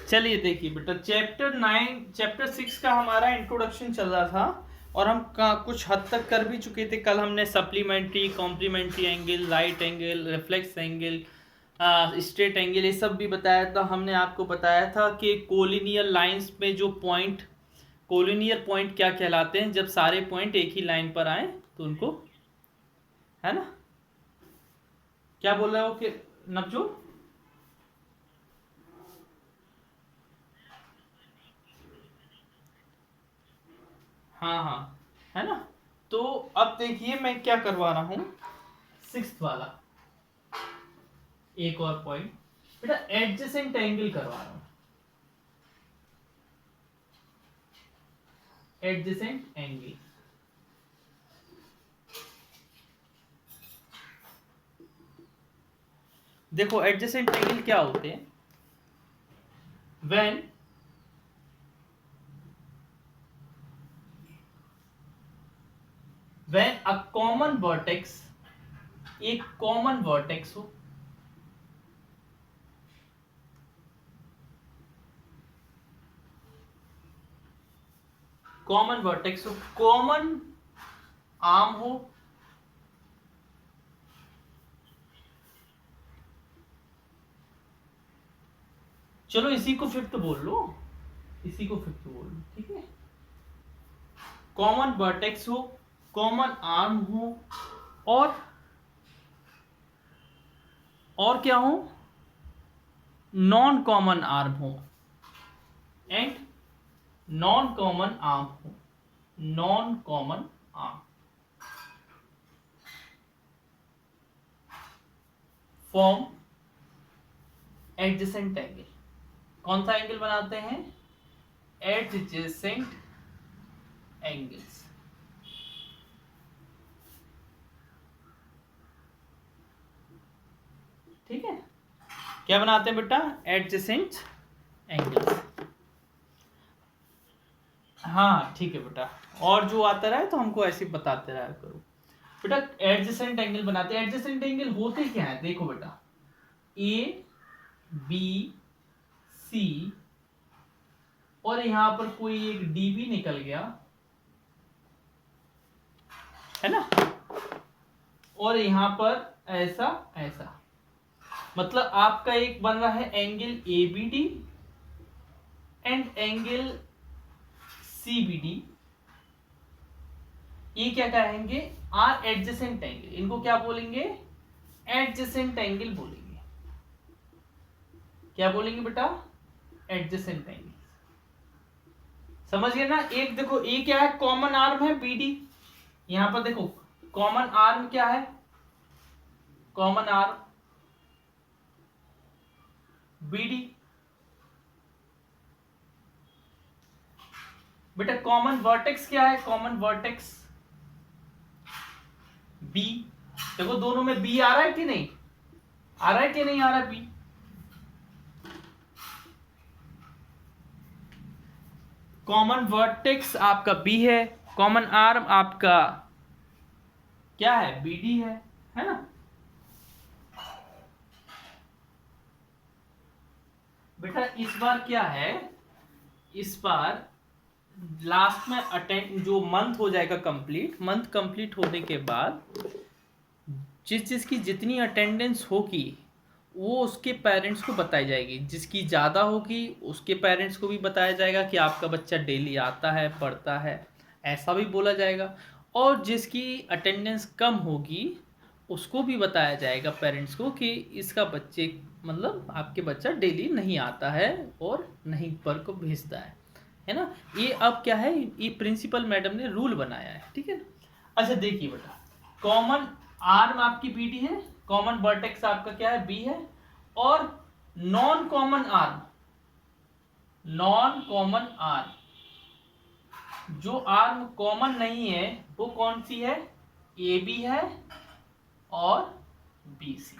चलिए देखिए बेटा, चैप्टर 6 का हमारा इंट्रोडक्शन चल रहा था और हम कुछ हद तक कर भी चुके थे। कल हमने supplementary, complementary angle, right angle, reflex angle, straight angle, ये सब भी बताया था। हमने आपको बताया था कि कोलिनियर लाइंस में जो पॉइंट, कोलिनियर पॉइंट क्या कहलाते हैं, जब सारे पॉइंट एक ही लाइन पर आए तो उनको, है ना, क्या बोल रहे हो कि नवजोत? हाँ हाँ, है ना। तो अब देखिए मैं क्या करवा रहा हूं, 6th वाला एक और पॉइंट बेटा, एडजेसेंट एंगल करवा रहा हूं। एडजेसेंट एंगल, देखो एडजेसेंट एंगल क्या होते हैं। व्हेन अ कॉमन वर्टेक्स, एक कॉमन वर्टेक्स हो, कॉमन वर्टेक्स हो, कॉमन आर्म हो, चलो इसी को फिफ्थ बोल लो, इसी को फिफ्थ बोल लो, ठीक है। कॉमन वर्टेक्स हो, कॉमन आर्म हो, और क्या हो, नॉन कॉमन आर्म हो एंड नॉन कॉमन आर्म हो, non common arm form adjacent angle. कौन सा एंगल बनाते हैं? Adjacent angles. ठीक है, क्या बनाते हैं बेटा? Adjacent angles. हाँ ठीक है बेटा, और जो आता रहे तो हमको ऐसे बताते रहा करो बेटा। एडजेसेंट एंगल बनाते हैं। एडजेसेंट एंगल होते क्या है, देखो बेटा, ए बी सी और यहां पर कोई एक डी भी निकल गया, है ना, और यहां पर ऐसा ऐसा, मतलब आपका एक बन रहा है angle A B D and angle C B D. ये क्या कहेंगे? Are adjacent angle. इनको क्या बोलेंगे? एडजेसेंट एंगल बोलेंगे। क्या बोलेंगे बेटा? Adjacent angle. समझ गए ना? एक देखो, ए क्या है? कॉमन आर्म है बी डी। यहां पर देखो कॉमन आर्म क्या है? Common arm B D. बेटा कॉमन वर्टेक्स क्या है? Common vertex B. देखो दोनों में बी आ रहा है कि नहीं? आ रहा है कि नहीं आ रहा है बी? कॉमन वर्टेक्स आपका बी है, कॉमन आर्म आपका क्या है? बी डी है ना। बेटा इस बार क्या है, इस बार लास्ट में अटेंड जो मंथ हो जाएगा कंप्लीट, मंथ कंप्लीट होने के बाद जिस जिसकी जितनी अटेंडेंस होगी वो उसके पेरेंट्स को बताई जाएगी। जिसकी ज़्यादा होगी उसके पेरेंट्स को भी बताया जाएगा कि आपका बच्चा डेली आता है, पढ़ता है, ऐसा भी बोला जाएगा। और जिसकी अटेंडेंस कम होगी उसको भी बताया जाएगा पेरेंट्स को कि इसका बच्चे, मतलब आपके बच्चा डेली नहीं आता है और नहीं पर को भेजता है ना। ये अब क्या है, ये प्रिंसिपल मैडम ने रूल बनाया है, ठीक है ना। अच्छा देखिए बेटा, कॉमन आर्म आपकी बी डी है, कॉमन वर्टेक्स आपका क्या है? बी है, और non common arm, non common arm, जो आर्म कॉमन नहीं है वो कौन सी है? ए बी है और बी सी।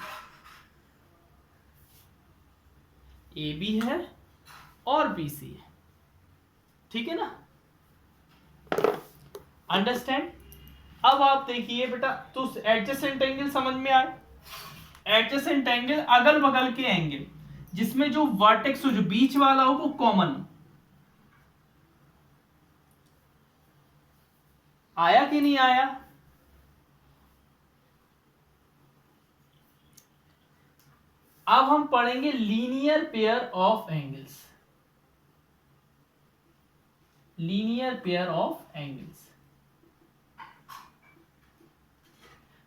ए बी है और बी सी है, ठीक है ना। अंडरस्टैंड? अब आप देखिए बेटा, तो एडजेसेंट एंगल समझ में आए। एडजेसेंट एंगल अगल बगल के एंगल, जिसमें जो वर्टेक्स हो, जो बीच वाला हो, वो कॉमन हो। आया कि नहीं आया? अब हम पढ़ेंगे linear pair of angles. Linear pair of angles.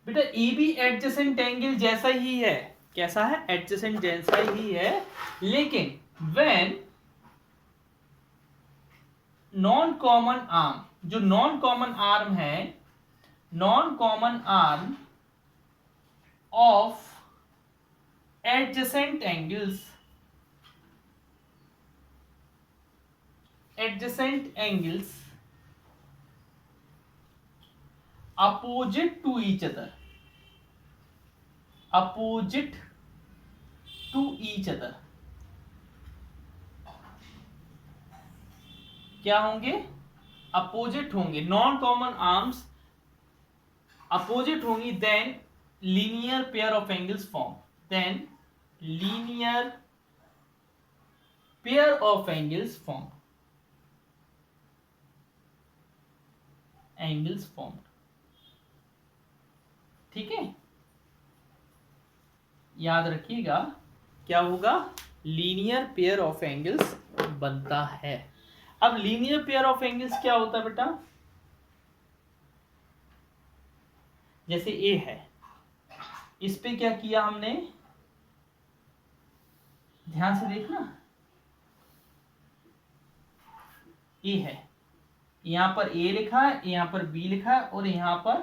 बेटा ए बी एडजेसेंट एंगल जैसा ही है। कैसा है? एडजेसेंट जैसा ही है, लेकिन व्हेन नॉन कॉमन आर्म, जो नॉन कॉमन आर्म है, non common arm of adjacent angles, opposite to each other, क्या होंगे? अपोजिट होंगे। नॉन कॉमन आर्म्स अपोजिट होंगी, then linear pair of angles form. Then linear pair of angles form. ठीक है, याद रखिएगा क्या होगा? लीनियर पेयर ऑफ एंगल्स बनता है। अब लीनियर पेयर ऑफ एंगल्स क्या होता है बेटा? जैसे ए है, इस पे क्या किया हमने, ध्यान से देखना। ए है, यहां पर ए लिखा है, यहां पर बी लिखा है, और यहां पर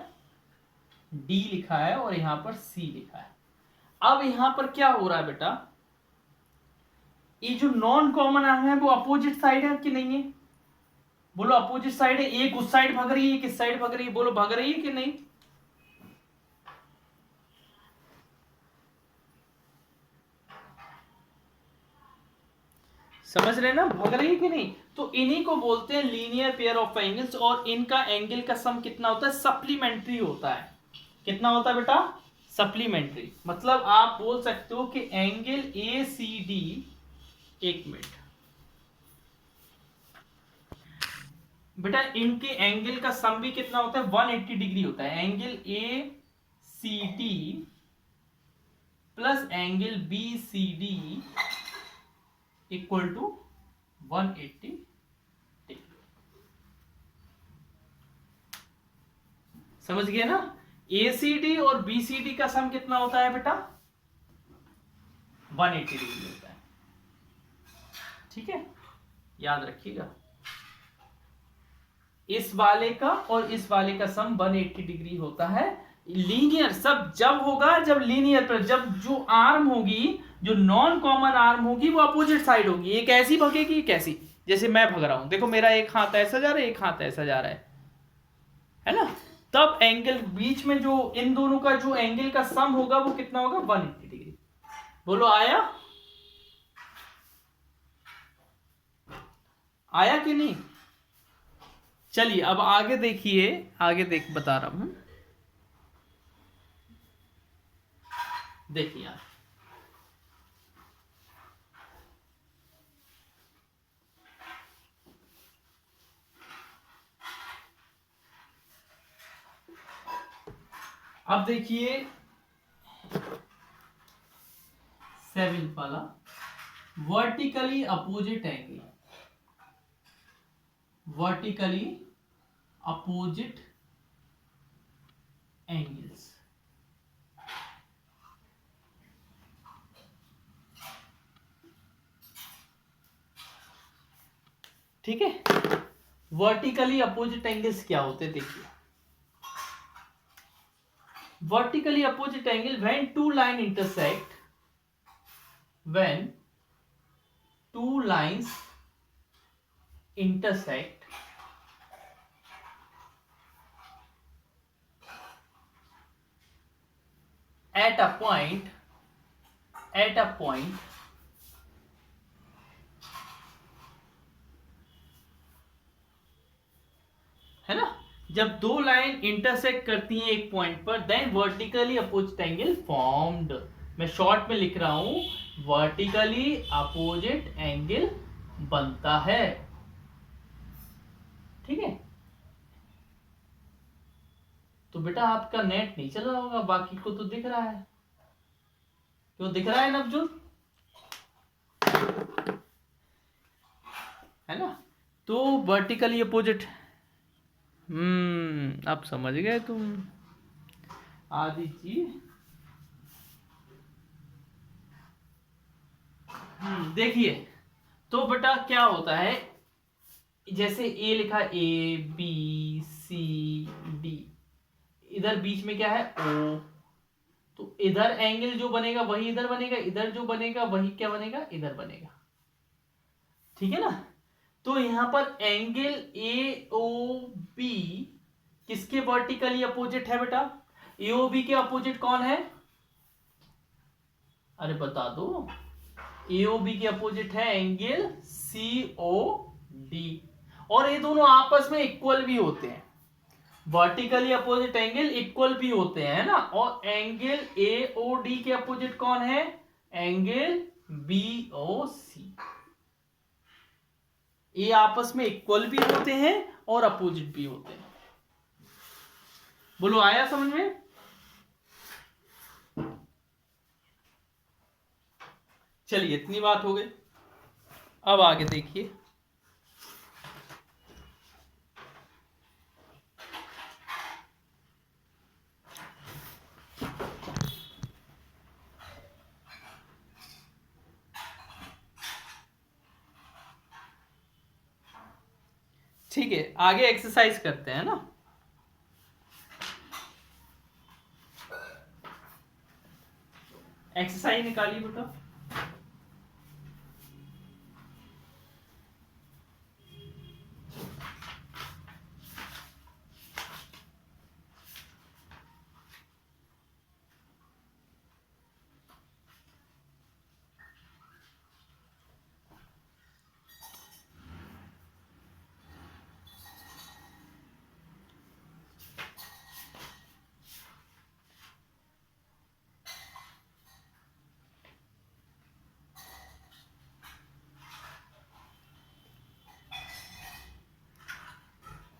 डी लिखा है, और यहां पर सी लिखा है। अब यहां पर क्या हो रहा है बेटा? ये जो नॉन कॉमन आर्म है वो अपोजिट साइड है कि नहीं है? बोलो अपोजिट साइड है। एक उस साइड भाग रही है, किस साइड भाग रही है? बोलो भाग रही है कि नहीं? समझ रहे ना, भाग रही है कि नहीं? तो इन्हीं को बोलते हैं लीनियर पेयर ऑफ एंगल्स, और इनका एंगल का सम कितना होता है? सप्लीमेंट्री होता है। कितना होता है बेटा? सप्लीमेंट्री। मतलब आप बोल सकते हो कि एंगल ए सी डी, एक मिनट बेटा, इनके एंगल का सम भी कितना होता है? 180 डिग्री होता है। Angle A C D plus angle B C D equal to 180 degree. समझ गए ना? ACD और BCD का सम कितना होता है बेटा? 180 डिग्री होता है। ठीक है, याद रखिएगा। इस वाले का और इस वाले का सम 180 डिग्री होता है। लीनियर सब जब होगा, जब लीनियर पर, जब जो आर्म होगी, जो नॉन कॉमन आर्म होगी, वो अपोजिट साइड होगी। एक ऐसी भगेगी, कैसी? जैसे मैं भग रहा हूं, देखो मेरा एक हाथ ऐसा जा रहा है, एक हाथ ऐसा जा रहा है ना? तब एंगल बीच में जो इन दोनों का जो एंगल का सम होगा वो कितना होगा? 180 डिग्री। बोलो आया? आया कि नहीं? चलिए अब आगे देखिए, आगे बता रहा हूं। देखिए यार, अब देखिए 7 वाला, vertically opposite angle. Vertically opposite angles. ठीक है, वर्टिकली अपोजिट एंगल्स क्या होते हैं? देखिए, vertically opposite angle when two line intersect, when two lines intersect at a point है ना? जब दो लाइन इंटरसेक्ट करती हैं एक पॉइंट पर, then vertically opposite angle formed. मैं शॉर्ट में लिख रहा हूं वर्टिकली अपोजिट एंगल बनता है। ठीक है, तो बेटा आपका नेट नहीं चल रहा होगा, बाकी को तो दिख रहा है। क्यों दिख रहा है नवजोत? है ना, तो वर्टिकली अपोजिट। अब समझ गए तुम आदि चीज। देखिए, तो बेटा क्या होता है, जैसे ए लिखा, ए बी सी डी, इधर बीच में क्या है, ओ, तो इधर एंगल जो बनेगा वही इधर बनेगा, इधर जो बनेगा वही क्या बनेगा, इधर बनेगा। ठीक है ना, तो यहां पर एंगल ए ओ बी किसके वर्टिकली अपोजिट है बेटा? ए ओ बी के अपोजिट कौन है? अरे बता दो। ए ओ बी के अपोजिट है एंगल सी ओ डी, और ये दोनों आपस में इक्वल भी होते हैं। वर्टिकली अपोजिट एंगल इक्वल भी होते हैं ना, और एंगल ए ओ डी के अपोजिट कौन है? एंगल बी ओ सी। ये आपस में इक्वल भी होते हैं और अपोजिट भी होते हैं। बोलो, आया समझ में? चलिए, इतनी बात हो गई, अब आगे देखिए। ठीक है, आगे एक्सरसाइज करते हैं ना। एक्सरसाइज निकालिए बेटा।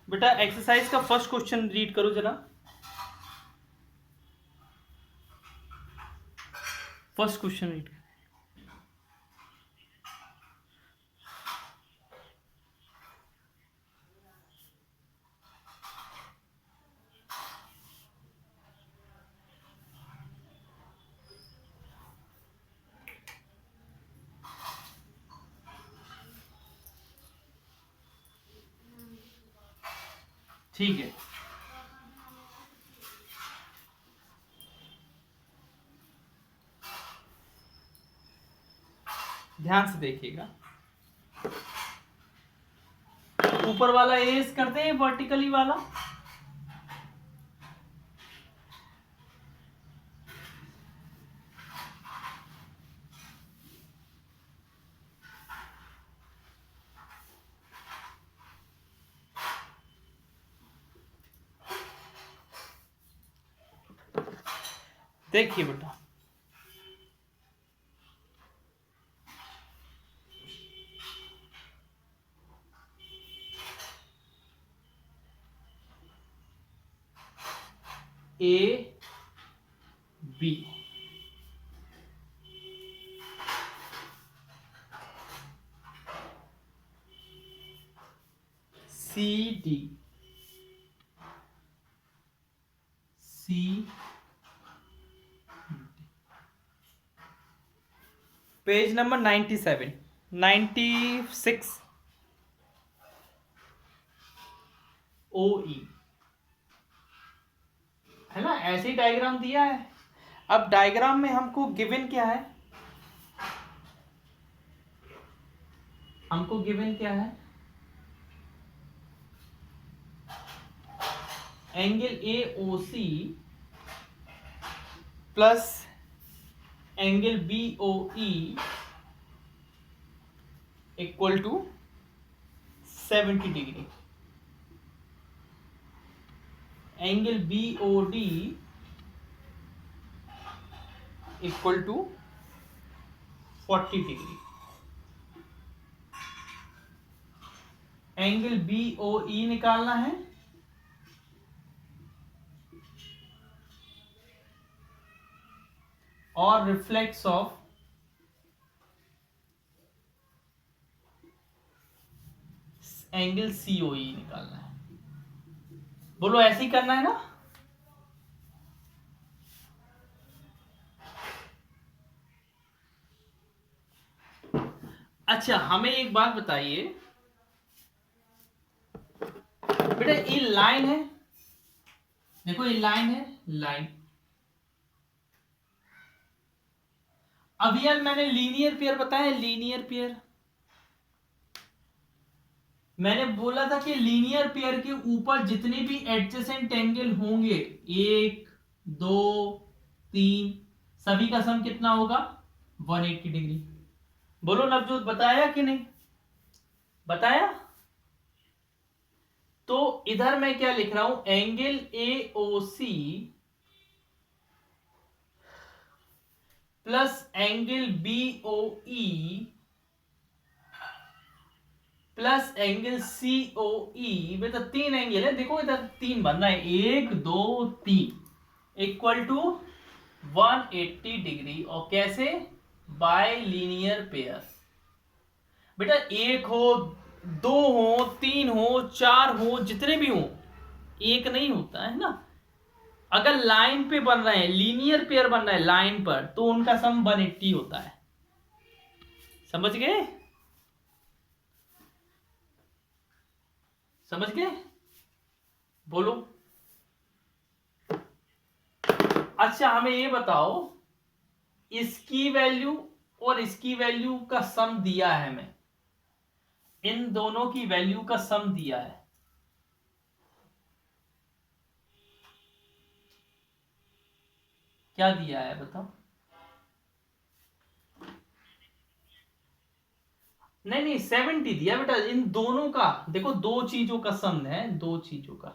बेटा एक्सरसाइज का फर्स्ट क्वेश्चन रीड करो जरा। First question read. ठीक है, ध्यान से देखिएगा। ऊपर वाला एस करते हैं, वर्टिकली वाला। देखिए बेटा, A B, C D, C, page number 97, 96, O E, है ना, ऐसे ही डायग्राम दिया है। अब डायग्राम में हमको गिवन क्या है? हमको गिवन क्या है? Angle A O C plus angle B O E equal to 70 degree. Angle B O D equal to 40 degree. Angle BOE निकालना है, और रिफ्लेक्स ऑफ एंगल COE निकालना है। बोलो ऐसे ही करना है ना? अच्छा हमें एक बात बताइए बेटा, ये लाइन है, देखो ये लाइन है, लाइन। अब यार मैंने लीनियर पेयर बताया, लीनियर पेयर मैंने बोला था कि लीनियर पेयर के ऊपर जितने भी एडजेसेंट एंगल होंगे, 1 2 3, सभी का सम कितना होगा? 180 डिग्री। बोलो नवजोत, बताया कि नहीं बताया? तो इधर मैं क्या लिख रहा हूं, angle AOC plus angle BOE plus angle COE। बेटा 3 एंगल है, देखो इधर 3 बन रहा है, 1 2 3 इक्वल टू 180 डिग्री। और कैसे? Bye linear pair. बेटा 1 हो, 2 हो, 3 हो, 4 हो, जितने भी हो, एक नहीं होता है ना। अगर लाइन पे बन रहे हैं, लीनियर पेयर बन रहा है लाइन पर, तो उनका सम 180 होता है। समझ गए? समझ गए? बोलो। अच्छा हमें ये बताओ, इसकी वैल्यू और इसकी वैल्यू का सम दिया है हमें, इन दोनों की वैल्यू का सम दिया है। क्या दिया है बताओ? नहीं नहीं 70 दिया बेटा, इन दोनों का देखो, दो चीजों का सम है, दो चीजों का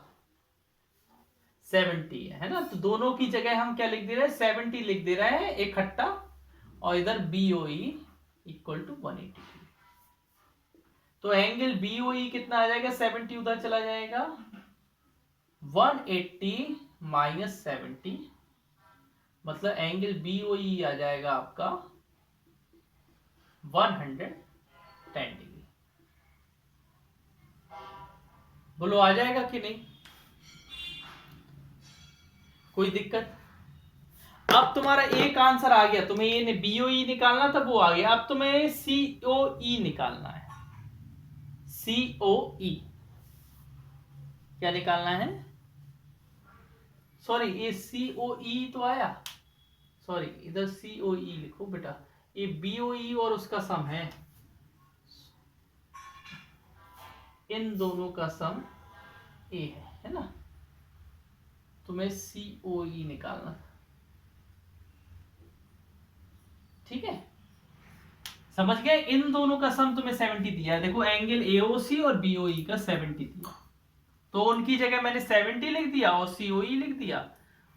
70 है ना। तो दोनों की जगह हम क्या लिख दे रहे हैं, 70 लिख दे रहे हैं इकट्ठा, और इधर BOE इक्वल टू 180। तो एंगल BOE कितना आ जाएगा, 70 उधर चला जाएगा, 180 माइनस 70, मतलब एंगल BOE आ जाएगा आपका 110 डिग्री। बोलो आ जाएगा कि नहीं? कोई दिक्कत? अब तुम्हारा एक आंसर आ गया, तुम्हें ये BOE निकालना था, वो आ गया। अब तुम्हें COE निकालना है। COE क्या निकालना है? सॉरी ये COE तो आया, सॉरी इधर COE लिखो बेटा, ये BOE और उसका सम है, इन दोनों का सम A है ना। तुम्हें COE निकालना था, ठीक है? समझ गए? इन दोनों का सम तुम्हें 70 दिया है, देखो एंगल AOC और BOE का 70 दिया, तो उनकी जगह मैंने 70 लिख दिया और COE लिख दिया,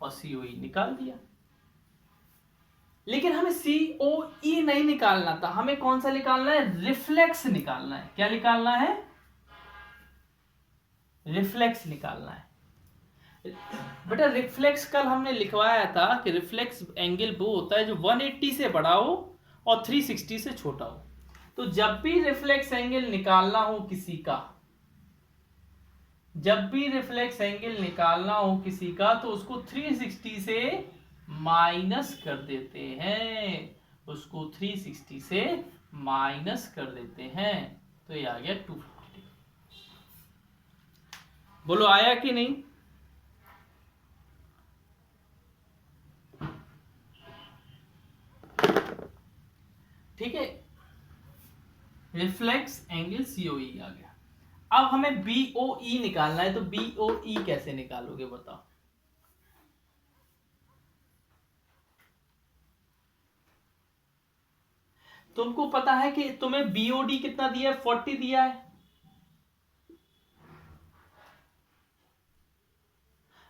और COE निकाल दिया। लेकिन हमें COE नहीं निकालना था, हमें कौन सा निकालना है, रिफ्लेक्स निकालना है। क्या निकालना है? रिफ्लेक्स निकालना है। बेटा रिफ्लेक्स कल हमने लिखवाया था कि रिफ्लेक्स एंगल वो होता है जो 180 से बड़ा हो और 360 से छोटा हो। तो जब भी रिफ्लेक्स एंगल निकालना हो किसी का, जब भी रिफ्लेक्स एंगल निकालना हो किसी का, तो उसको 360 से माइनस कर देते हैं, उसको 360 से माइनस कर देते हैं, तो ये आ गया 250। बोलो आया कि नहीं? ठीक है, रिफ्लेक्स एंगल COE आ गया। अब हमें BOE निकालना है, तो BOE कैसे निकालोगे बताओ? तुमको पता है कि तुम्हें BOD कितना दिया है, 40 दिया है।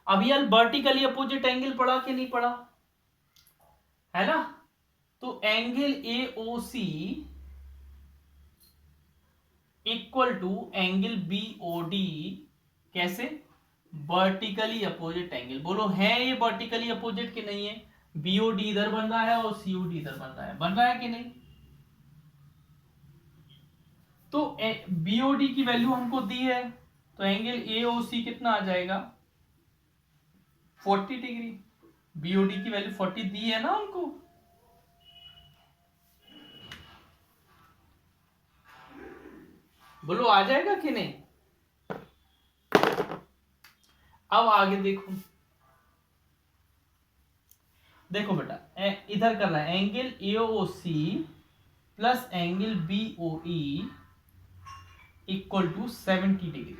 अब यार वर्टिकली अपोजिट एंगल पड़ा कि नहीं पड़ा, है ना? तो angle A O C equal to angle B O D, कैसे? Vertically opposite angle. बोलो है ये वर्टिकली अपोजिट कि नहीं है? बीओडी इधर बन रहा है और सीओडी इधर बन रहा है कि नहीं? तो बीओडी की वैल्यू हमको दी है, तो एंगल एओसी कितना आ जाएगा? 40 डिग्री। बीओडी की वैल्यू 40 दी है ना हमको। बोलो आ जाएगा कि नहीं? अब आगे देखो, देखो बेटा, इधर कर रहा है angle AOC plus angle BOE equal to 70 degree.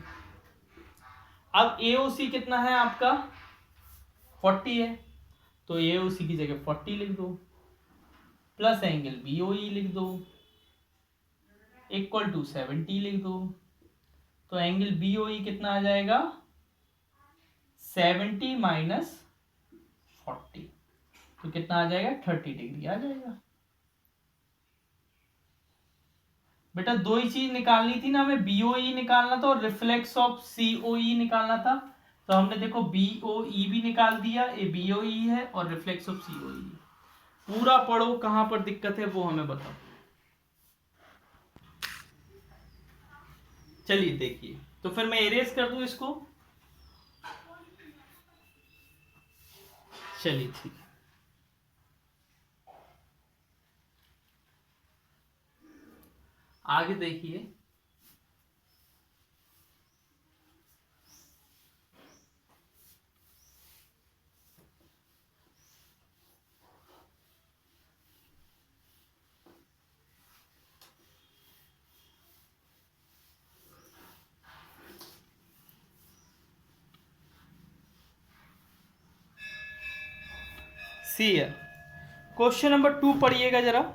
अब एओसी कितना है आपका? 40 है, तो एओसी की जगह 40 लिख दो, प्लस एंगल बीओई लिख दो, इक्वल टू 70 लिख दो। तो एंगल बीओई कितना आ जाएगा? 70 माइनस 40, तो कितना आ जाएगा? 30 डिग्री आ जाएगा। बेटा दो ही चीज निकालनी थी ना, हमें बीओई निकालना था और रिफ्लेक्स ऑफ सीओई निकालना था। तो हमने देखो बीओई भी निकाल दिया, ये बीओई है और रिफ्लेक्स ऑफ सीओई। पूरा पढ़ो, कहां पर दिक्कत है वो हमें बताओ। चलिए देखिए, तो फिर मैं इरेज कर दूं इसको। चलिए ठीक है, आगे देखिए। सी है, क्वेश्चन नंबर 2 पढ़िएगा जरा।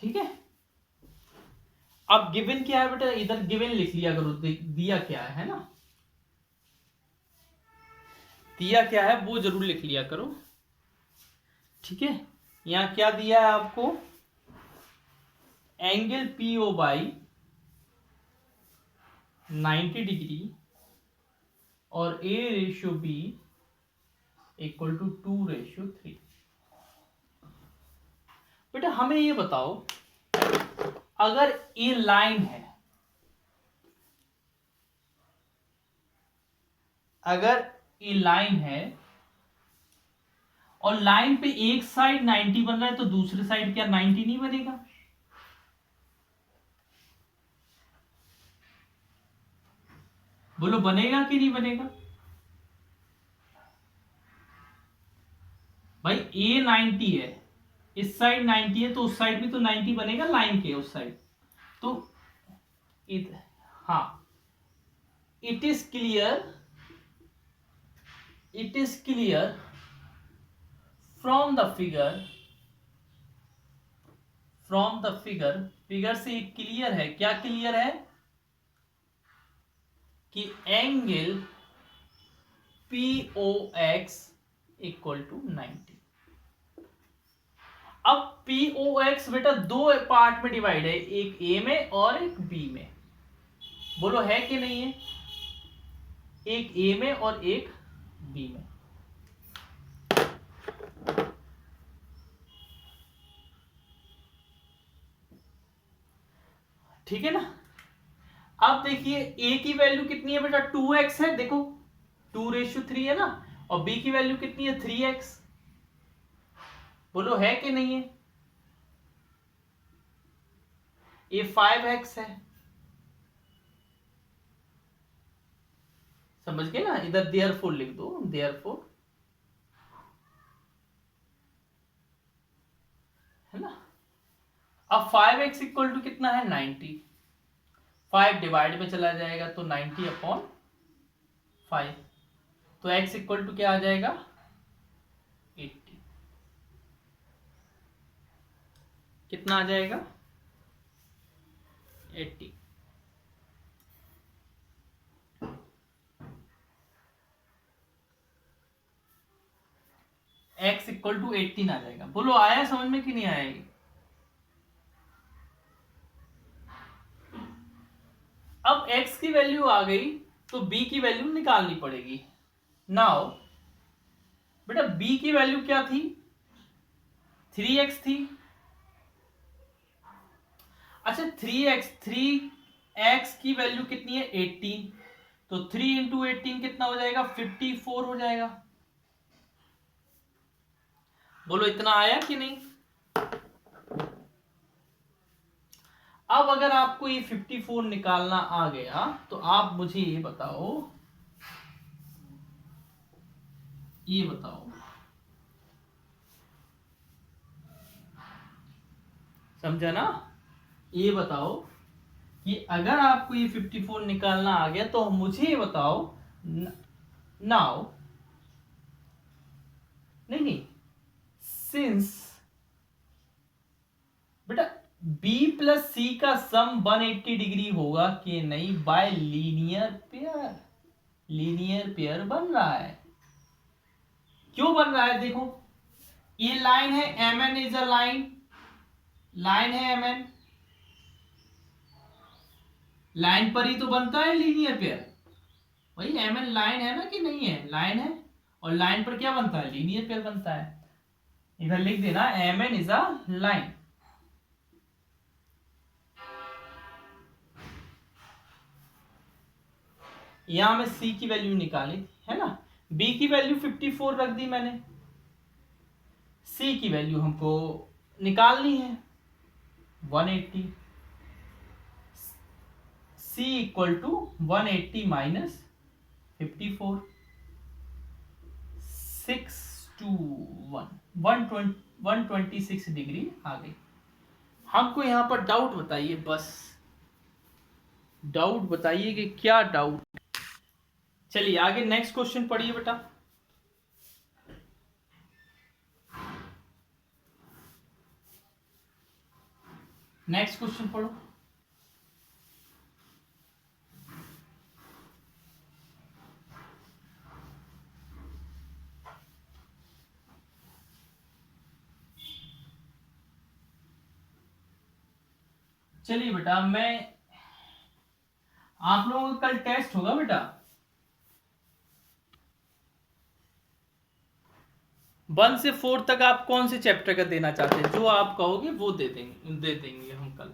ठीक है, अब गिवन क्या है बेटा? इधर गिवन लिख लिया करो, दिया क्या है ना, दिया क्या है वो जरूर लिख लिया करो। ठीक है, यहां क्या दिया है आपको? एंगल पीओ बाई 90 डिग्री और A ratio B equal to 2:3। बेटा हमें ये बताओ, अगर ये लाइन है, अगर ये लाइन है और लाइन पे एक साइड 90 बन रहा है, तो दूसरी साइड क्या 90 नहीं बनेगा? बोलो बनेगा कि नहीं बनेगा? भाई ए 90 है, इस साइड 90 है, तो उस साइड भी तो 90 बनेगा, लाइन के उस साइड। तो हाँ, it is clear, it is clear from the figure, from the figure, figure से क्लियर है, क्या क्लियर है? कि angle P O X equal to 90। अब पी ओ एक्स बेटा दो पार्ट में डिवाइड है, एक ए में और एक बी में। बोलो है कि नहीं है? एक ए में और एक बी में। ठीक है ना। अब देखिए a की वैल्यू कितनी है बेटा, 2x है, देखो 2:3 है ना, और b की वैल्यू कितनी है, 3x। बोलो है कि नहीं है। ये 5x है, समझ गए ना, इधर देयरफॉर लिख दो, देयरफॉर, है ना। अब 5x इक्वल टू कितना है, 90। 5 डिवाइड में चला जाएगा तो 90/5, तो x इक्वल टू क्या आ जाएगा, 80। कितना आ जाएगा, 80। x इक्वल टू 18 आ जाएगा। बोलो आया समझ में कि नहीं आएगी। अब x की वैल्यू आ गई तो b की वैल्यू निकालनी पड़ेगी। नाउ बेटा b की वैल्यू क्या थी, 3x थी। अच्छा 3x की वैल्यू कितनी है, 18, तो 3 इंटू 18 कितना हो जाएगा, 54 हो जाएगा। बोलो इतना आया कि नहीं। अब अगर आपको ये 54 निकालना आ गया तो आप मुझे ये बताओ, समझा ना। ये बताओ कि अगर आपको ये 54 निकालना आ गया तो मुझे ये बताओ, नाउ नहीं, सिंस बेटा b प्लस सी का सम 180 डिग्री होगा कि नहीं, bye linear pair. Linear pair बन रहा है। क्यों बन रहा है, देखो ये लाइन है, mn इज अ लाइन है mn, लाइन पर ही तो बनता है लीनियर पेयर। वही mn लाइन है ना कि नहीं है, लाइन है, और लाइन पर क्या बनता है, लीनियर पेयर बनता है। इधर लिख देना mn इज अ लाइन। यहां में c की वैल्यू निकाली है ना, b की वैल्यू 54 रख दी मैंने, c की वैल्यू हमको निकालनी है 180। c equal to 180 minus 54, 6 to 126 degree आ गई। हमको यहां पर डाउट बताइए, बस डाउट बताइए कि क्या डाउट। चलिए आगे नेक्स्ट क्वेश्चन पढ़िए बेटा। नेक्स्ट क्वेश्चन पढ़ो। चलिए बेटा, मैं आप लोगों का कल टेस्ट होगा बेटा, 1 से 4 तक आप कौन से चैप्टर का देना चाहते हैं, जो आप कहोगे वो दे देंगे हम कल।